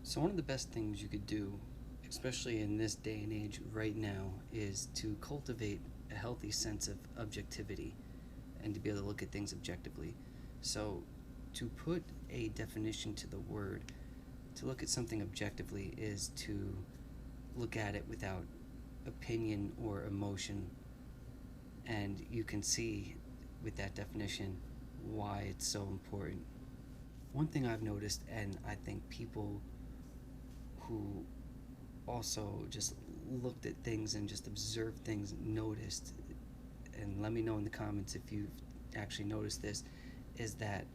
So one of the best things you could do, especially in this day and age right now, is to cultivate a healthy sense of objectivity and to be able to look at things objectively. So to put a definition to the word, to look at something objectively is to look at it without opinion or emotion. And you can see with that definition why it's so important. One thing I've noticed, and I think people who also just looked at things and just observed things noticed, and let me know in the comments if you've actually noticed this, is that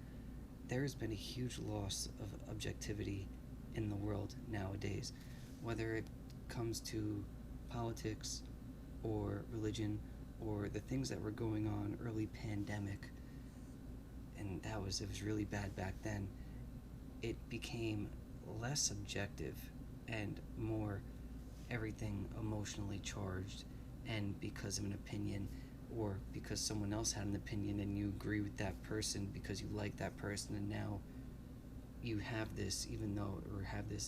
there has been a huge loss of objectivity in the world nowadays, whether it comes to politics or religion or the things that were going on early pandemic, and it was really bad back then. It became less objective and more everything emotionally charged, and because of an opinion or because someone else had an opinion and you agree with that person because you like that person, and now you have this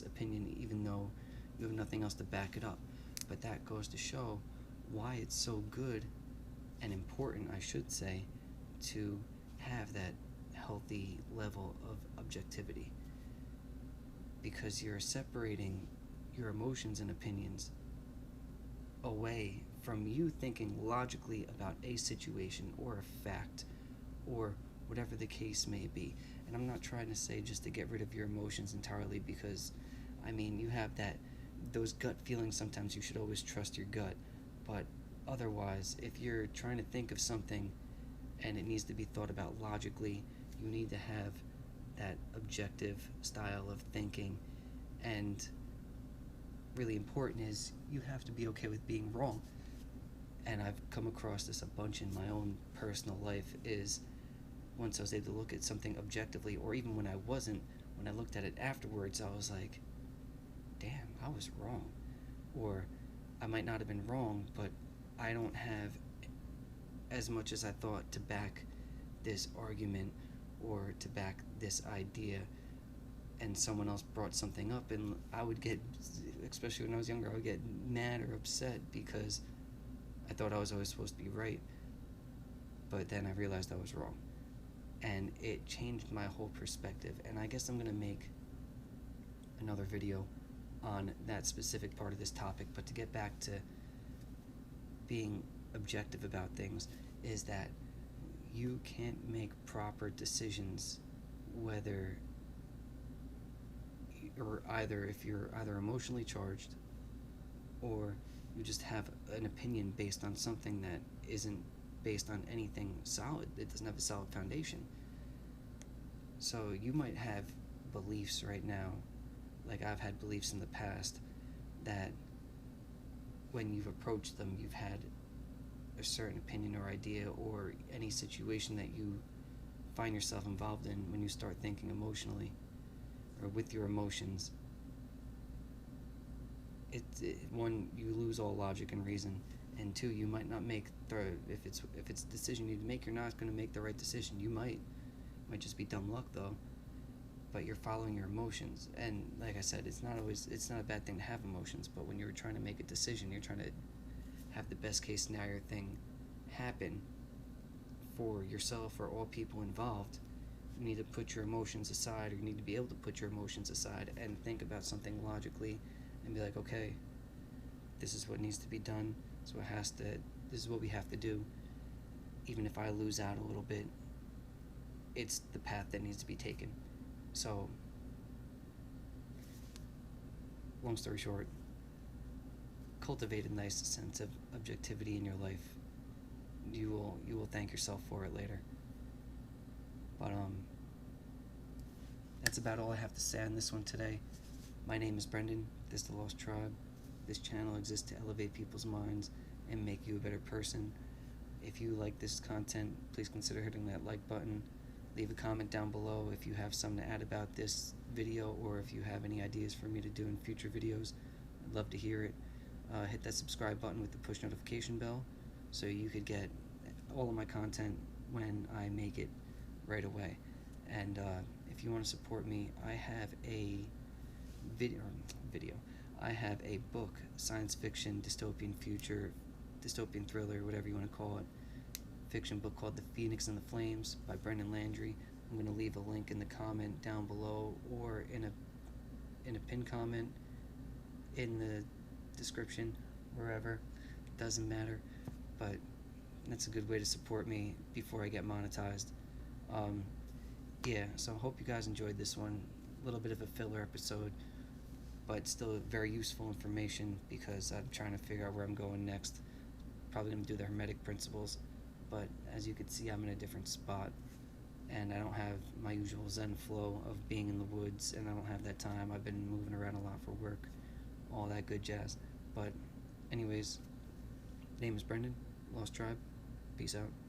opinion even though you have nothing else to back it up. But that goes to show why it's so good and important, I should say, to have that healthy level of objectivity, because you're separating your emotions and opinions away from you thinking logically about a situation or a fact or whatever the case may be. And I'm not trying to say just to get rid of your emotions entirely, because I mean, you have those gut feelings. Sometimes you should always trust your gut, but otherwise, if you're trying to think of something and it needs to be thought about logically, you need to have that objective style of thinking. And really important is you have to be okay with being wrong. And I've come across this a bunch in my own personal life, is once I was able to look at something objectively, or even when I wasn't, when I looked at it afterwards, I was like, damn, I was wrong. Or I might not have been wrong, but I don't have as much as I thought to back this argument or to back this idea. And someone else brought something up, and I would get, especially when I was younger, I would get mad or upset because I thought I was always supposed to be right. But then I realized I was wrong. And it changed my whole perspective. And I guess I'm going to make another video on that specific part of this topic. But to get back to being objective about things, is that you can't make proper decisions whether or either if you're either emotionally charged or you just have an opinion based on something that isn't based on anything solid. It doesn't have a solid foundation. So you might have beliefs right now, like I've had beliefs in the past, that when you've approached them, you've had a certain opinion or idea, or any situation that you find yourself involved in, when you start thinking emotionally or with your emotions, one, you lose all logic and reason, and two, you might not make if it's a decision you need to make, you're not going to make the right decision. You might just be dumb luck though, but you're following your emotions. And like I said, it's not a bad thing to have emotions, but when you're trying to make a decision, you're trying to have the best case scenario thing happen for yourself or all people involved. You need to put your emotions aside, or you need to be able to put your emotions aside and think about something logically and be like, okay, this is what needs to be done, this is what we have to do. Even if I lose out a little bit, it's the path that needs to be taken. So, long story short, cultivate a nice sense of objectivity in your life. You will thank yourself for it later. But that's about all I have to say on this one today. My name is Brendan. This is The Lost Tribe. This channel exists to elevate people's minds and make you a better person. If you like this content, please consider hitting that like button. Leave a comment down below if you have something to add about this video, or if you have any ideas for me to do in future videos. I'd love to hear it. Hit that subscribe button with the push notification bell so you could get all of my content when I make it right away. And if you want to support me, I have a video. I have a book, science fiction, dystopian future, dystopian thriller, whatever you want to call it, fiction book called The Phoenix and the Flames by Brendan Landry. I'm going to leave a link in the comment down below, or in a pinned comment in the description, wherever. Doesn't matter, but that's a good way to support me before I get monetized. Yeah, so I hope you guys enjoyed this one. A little bit of a filler episode, but still very useful information, because I'm trying to figure out where I'm going next. Probably going to do the Hermetic principles, but as you can see, I'm in a different spot, and I don't have my usual zen flow of being in the woods, and I don't have that time. I've been moving around a lot for work, all that good jazz. But anyways, name is Brendan, Lost Tribe. Peace out.